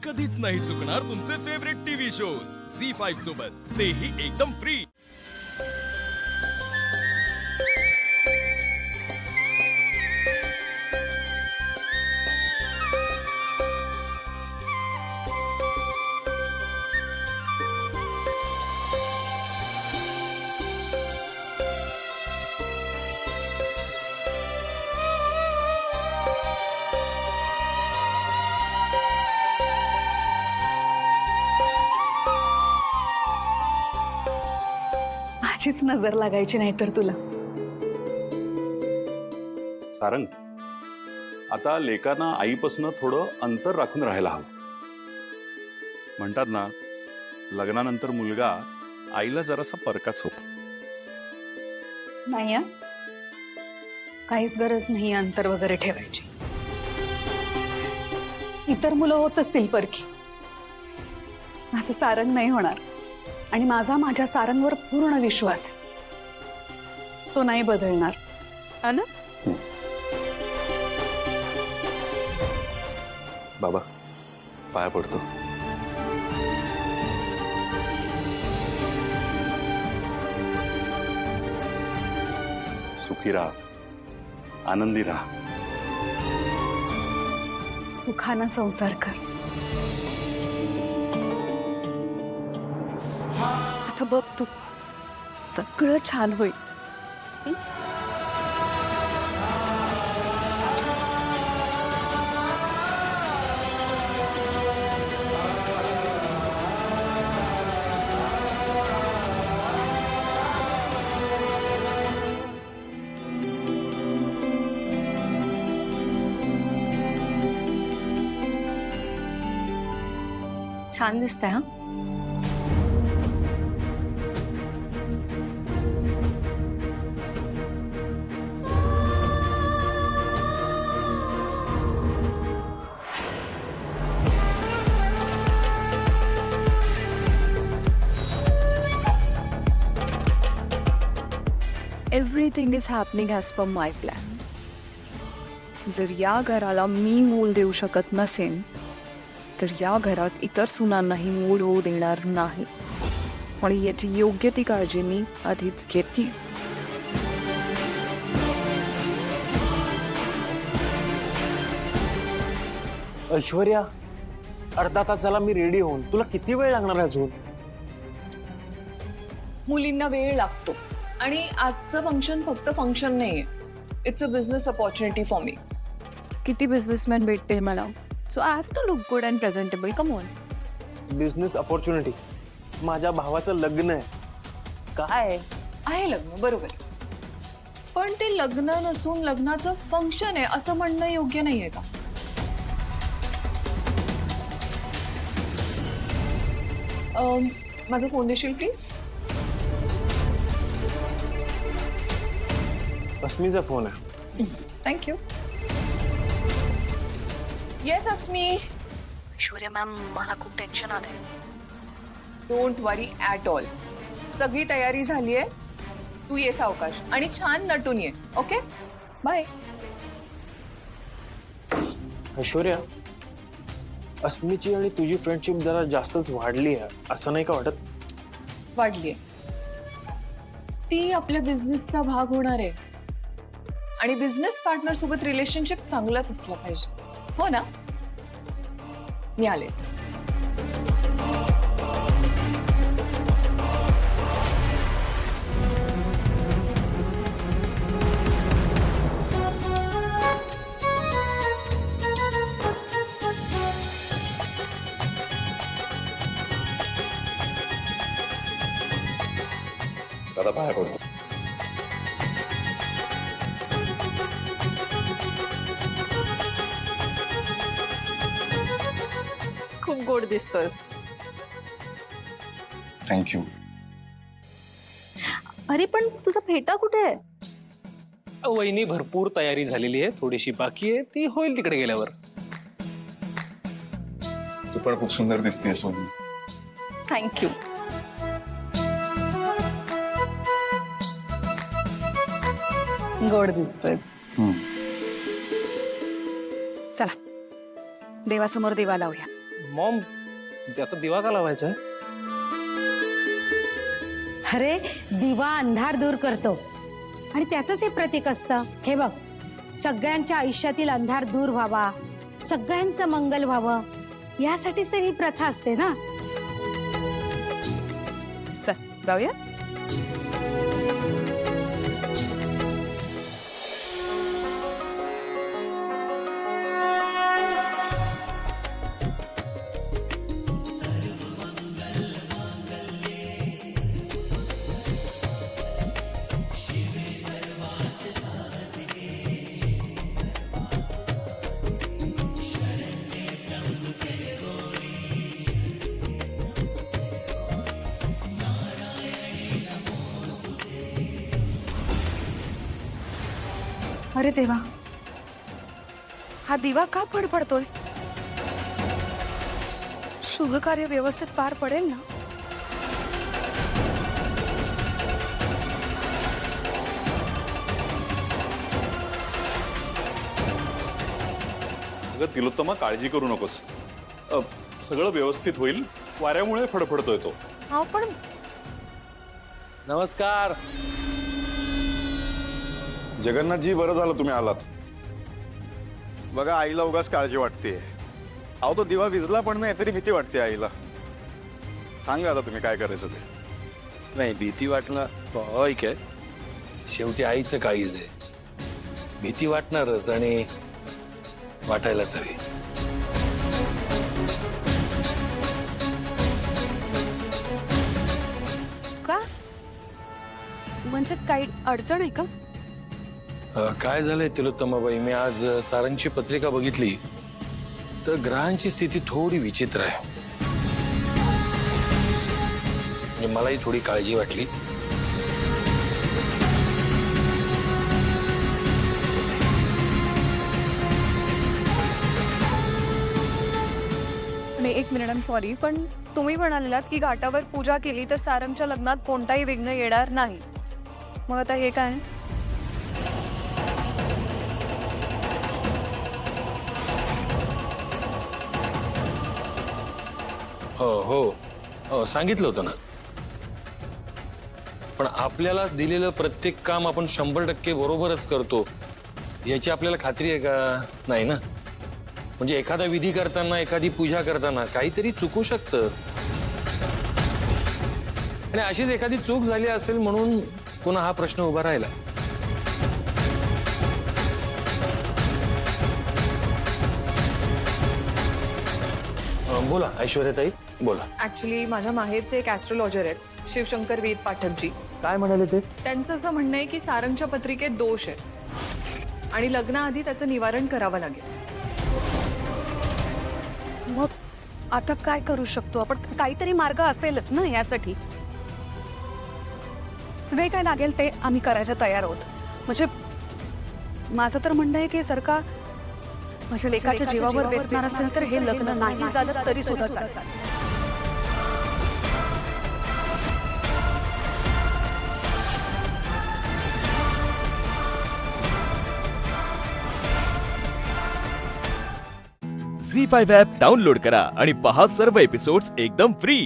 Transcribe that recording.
कधीच नाही चुकणार तुमचे फेवरेट टीव्ही शोज झी5 सोबत, तेही एकदम फ्री। माझीच नजर लागायची नाही तर तुला। सारंग, आता लेकांना आईपासून थोडं अंतर राखून राहायला हवं। म्हणतात ना, लग्नानंतर मुलगा आईला जरासा परकाच होतो। नाही, काहीच गरज नाही अंतर वगैरे ठेवायची। इतर मुलं होत असतील परकी, माझं सारंग नाही होणार। आणि माझ्या सारंगवर पूर्ण विश्वास आहे, तो नाही बदलणार, है ना? बाबा, पाया पडतो। सुखी राहा, आनंदी राहा। सुखानं संसार कर। आता बघ तू, सगळं छान होईल। छान दिसतंय हा। Everything is happening as per my plan. जर या घराला मी मूल देऊ शकत नसेन, तर या घरात इतर सुनांनाही मूल होऊ देणार नाही। आणि याची योग्य ती काळजी मी आधीच घेतली। ऐश्वर्या, अर्धा तास झाला मी रेडी होऊन, तुला किती वेळ लागणार आहे अजून? मुलींना वेळ लागतो आणि आजचं फंक्शन फक्त फंक्शन नाहीये, it's a business opportunity for me. किती बिझनेसमॅन भेटतील मला, so I have to look good and presentable. Come on. Business opportunity? माझ्या भावाचं लग्न आहे। काय आहे लग्न, बरोबर, पण ते लग्न नसून लग्नाचं फंक्शन आहे असं म्हणणं योग्य नाहीये का? माझा फोन देशील प्लीज? अस्मीचा फोन आहे। थँक्यू। येस अस्मी। ऐश्वर्या मॅम, मला खूप टेन्शन आलंय। डोंट वरी ॲट ऑल, सगळी तयारी झाली आहे। तू ये सावकाश आणि छान नटून ये। Okay, bye. ऐश्वर्या, अस्मीची आणि तुझी फ्रेंडशिप जरा जास्तच वाढली आहे, असं नाही का वाटत? वाढलीये, ती आपल्या बिझनेसचा भाग होणार आहे आणि बिझनेस पार्टनर सोबत रिलेशनशिप चांगलंच असलं पाहिजे, हो ना? मी आलेच। दादा, पाया पडतो। खूप गोड दिसतोस। थँक्यू। अरे पण तुझा फेटा कुठे आहे? वहिनी, भरपूर तयारी झालेली आहे, थोडीशी बाकी आहे, ती होईल तिकडे गेल्यावर। तू पण खूप सुंदर दिसतेस वहिनी। थँक्यू। गोड दिसतोयस। चला देवासमोर देवा लावूया। मॉम आता दिवा का लावायचा आहे? अरे दिवा अंधार दूर करतो आणि त्याचंच हे प्रतीक असतं. हे बघ, सगळ्यांच्या आयुष्यातील अंधार दूर व्हावा, सगळ्यांचं मंगल व्हावं, यासाठीच तर ही प्रथा असते ना. चल जाऊया. अरे देवा, हा दिवा का फडफडतोय? शुभ कार्य व्यवस्थित पार पडेल ना? अगं तिलोत्तमा, काळजी करू नकोस. सगळं व्यवस्थित होईल. वाऱ्यामुळे फडफडतोय तो. हा पण नमस्कार. जगन्नाथजी, बरं झालं तुम्ही आलात. बघा, आईला उगाच काळजी वाटते. अहो, तो दिवा विजला पण नाही तरी भीती वाटते आईला. सांगा आता तुम्ही काय करायचं ते. नाही, भीती वाटणं स्वाभाविक आहे. शेवटी आईचं काळीज आहे. भीती वाटणारच आणि वाटायलाच हवी. का? म्हणजे काही अडचण आहे का? काय झालंय तिलोत्तमाबाई, मी आज सारंगची पत्रिका बघितली तर ग्रहांची स्थिती थोडी विचित्र आहे. म्हणजे मलाही थोडी काळजी वाटली. नाही, एक मिनिट, सॉरी, पण तुम्ही म्हणालेलात की घाटावर पूजा केली तर सारंगच्या लग्नात कोणताही विघ्न येणार नाही. मग आता हे काय? हो, सांगितलं होतं ना. पण आपल्याला दिलेलं प्रत्येक काम आपण 100% बरोबरच करतो याची आपल्याला खात्री आहे का? नाही ना. म्हणजे एखादा विधी करताना, एखादी पूजा करताना काहीतरी चुकू शकतं. आणि अशीच एखादी चूक झाली असेल म्हणून पुन्हा हा प्रश्न उभा राहिला. बोला ऐश्वर्याताई, बोला. ऍक्च्युली माझ्या माहेरचे एक ऍस्ट्रोलॉजर आहेत, शिवशंकर वेद पाठकजी. काय म्हणाले ते? त्यांचं असं म्हणणं आहे की सारंगच्या पत्रिकेत दोष आहे आणि लग्नाआधी त्याचं निवारण करावं लागेल. मग आता काय करू शकतो आपण? काहीतरी मार्ग असेलच ना यासाठी. जे काय लागेल ते आम्ही करायला तयार आहोत. म्हणजे माझं तर म्हणणं आहे की सरकार माझ्या लेकाच्या जीवावर बेतणार असेल तर हे लग्न नाही झालं तरी सुद्धा चालेल. झी 5 ॲप डाउनलोड करा आणि पहा सर्व एपिसोड्स एकदम फ्री.